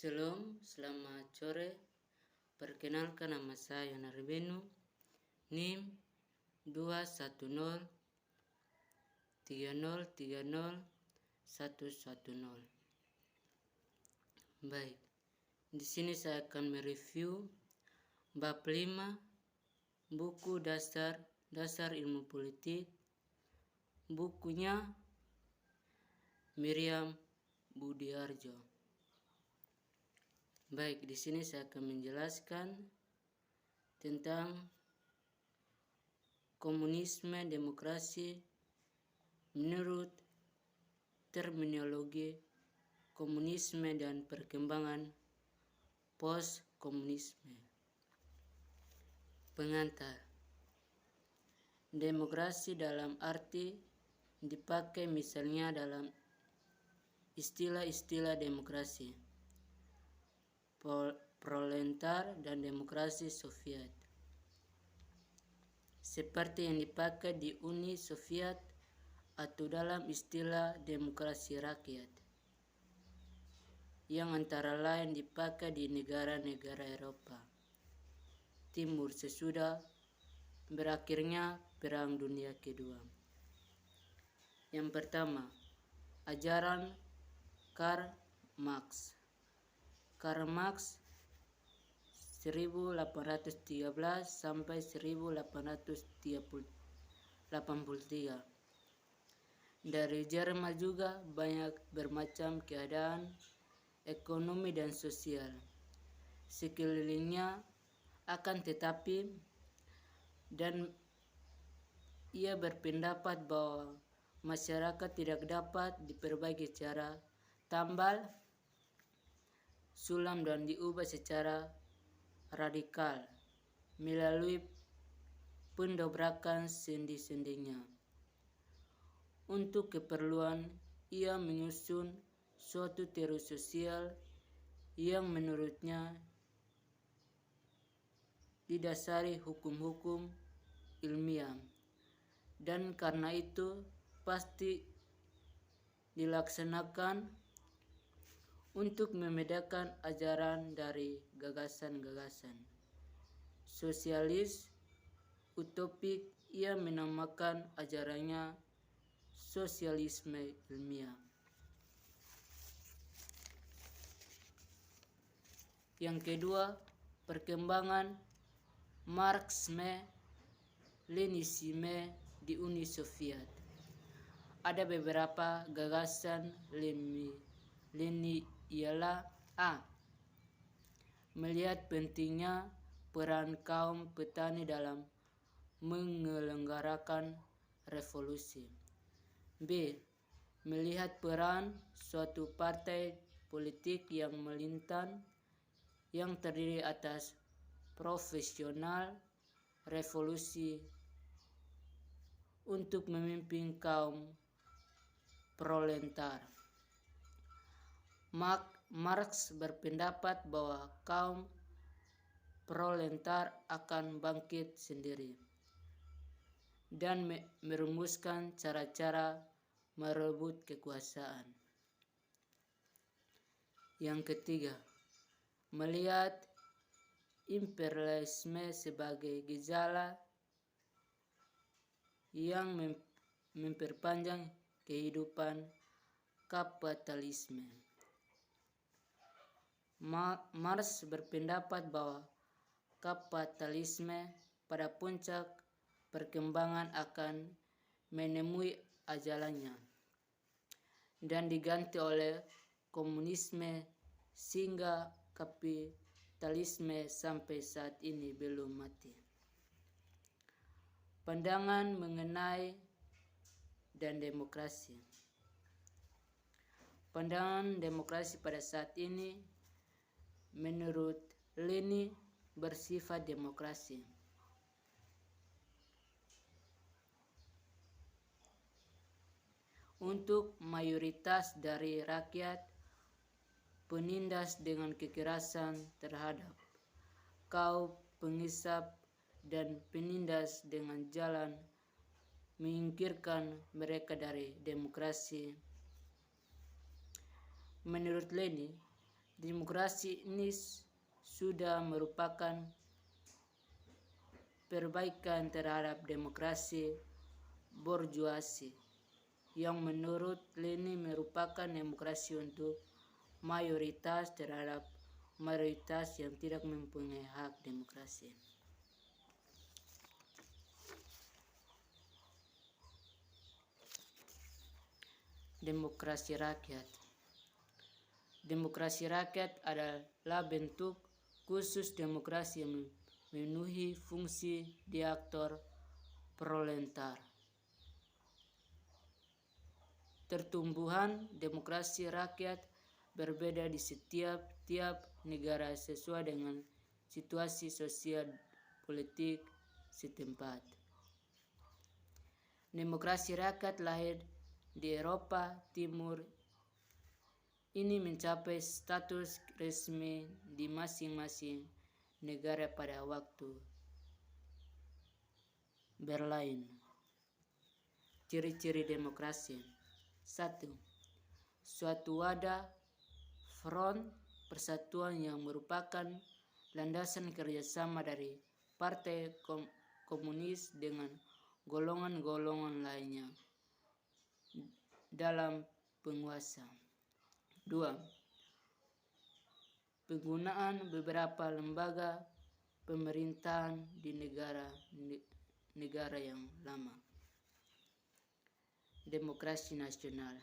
Selamat sore. Perkenalkan, nama saya Narbenu, NIM 210 3030 110. Baik, di sini saya akan mereview bab 5 buku dasar ilmu politik, bukunya Miriam Budiarjo. Baik, di sini saya akan menjelaskan tentang komunisme demokrasi menurut terminologi komunisme dan perkembangan post-komunisme. Pengantar. Demokrasi dalam arti dipakai misalnya dalam istilah-istilah demokrasi proletar dan demokrasi Soviet, seperti yang dipakai di Uni Soviet atau dalam istilah demokrasi rakyat, yang antara lain dipakai di negara-negara Eropa Timur sesudah berakhirnya Perang Dunia Kedua. Yang pertama, ajaran Karl Marx. Karl Marx 1813 sampai 1883. Dari Jerman juga banyak bermacam keadaan ekonomi dan sosial sekelilingnya, akan tetapi dan ia berpendapat bahwa masyarakat tidak dapat diperbaiki secara tambal sulam dan diubah secara radikal melalui pendobrakan sendi-sendinya. Untuk keperluan, ia menyusun suatu teori sosial yang menurutnya didasari hukum-hukum ilmiah, dan karena itu pasti dilaksanakan untuk membedakan ajaran dari gagasan-gagasan sosialis utopik. Ia menamakan ajarannya sosialisme ilmiah. Yang kedua, perkembangan Marxisme Leninisme di Uni Soviet. Ada beberapa gagasan Lenin ialah A. Melihat pentingnya peran kaum petani dalam menyelenggarakan revolusi. B. Melihat peran suatu partai politik yang melintang yang terdiri atas profesional revolusi untuk memimpin kaum proletar. Marx berpendapat bahwa kaum proletar akan bangkit sendiri dan merumuskan cara-cara merebut kekuasaan. Yang ketiga, melihat imperialisme sebagai gejala yang memperpanjang kehidupan kapitalisme. Marx berpendapat bahwa kapitalisme pada puncak perkembangan akan menemui ajalnya dan diganti oleh komunisme, sehingga kapitalisme sampai saat ini belum mati. Pandangan mengenai dan demokrasi. Pandangan demokrasi pada saat ini menurut Lenin bersifat demokrasi untuk mayoritas dari rakyat, penindas dengan kekerasan terhadap kaum pengisap, dan penindas dengan jalan menyingkirkan mereka dari demokrasi. Menurut Lenin, Demokrasi ini sudah merupakan perbaikan terhadap demokrasi borjuasi yang menurut Lenin merupakan demokrasi untuk mayoritas terhadap mayoritas yang tidak mempunyai hak demokrasi. Demokrasi rakyat. Demokrasi rakyat adalah bentuk khusus demokrasi yang memenuhi fungsi di aktor proletar. Pertumbuhan demokrasi rakyat berbeda di setiap negara sesuai dengan situasi sosial politik setempat. Demokrasi rakyat lahir di Eropa Timur ini mencapai status resmi di masing-masing negara pada waktu berlain. Ciri-ciri demokrasi. 1. Suatu wadah front persatuan yang merupakan landasan kerjasama dari partai komunis dengan golongan-golongan lainnya dalam penguasa. 2. Penggunaan beberapa lembaga pemerintahan di negara yang lama. Demokrasi nasional.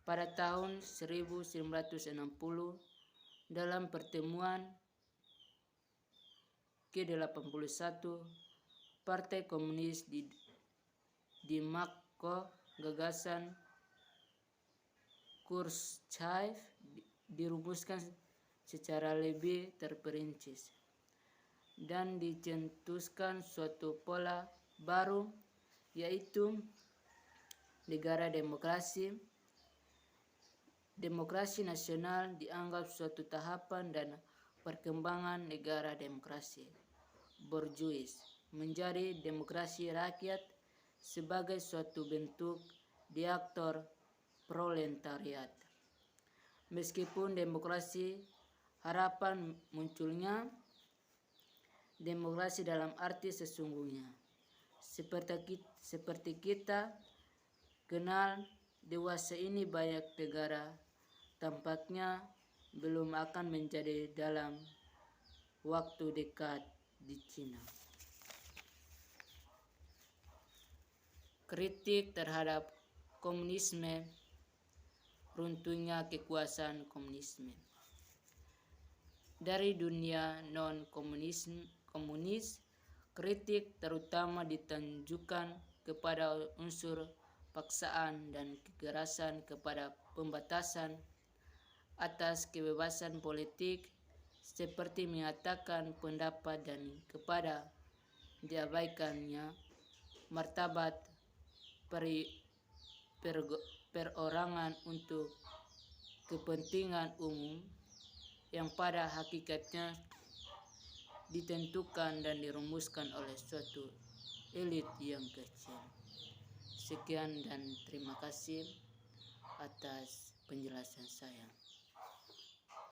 Pada tahun 1960 dalam pertemuan ke-81 Partai Komunis di Moskow, gagasan Khrushchev dirumuskan secara lebih terperinci dan dicetuskan suatu pola baru, yaitu negara demokrasi. Demokrasi nasional dianggap suatu tahapan dan perkembangan negara demokrasi borjuis menjadi demokrasi rakyat sebagai suatu bentuk diaktor proletariat. Meskipun demokrasi harapan munculnya demokrasi dalam arti sesungguhnya seperti kita kenal dewasa ini, banyak negara tampaknya belum akan menjadi dalam waktu dekat di Cina. Kritik terhadap komunisme, runtuhnya kekuasaan komunisme. Dari dunia non-komunis, kritik terutama ditujukan kepada unsur paksaan dan kekerasan, kepada pembatasan atas kebebasan politik seperti menyatakan pendapat dan kepada diabaikannya martabat perorangan untuk kepentingan umum yang pada hakikatnya ditentukan dan dirumuskan oleh suatu elit yang kecil. Sekian dan terima kasih atas penjelasan saya.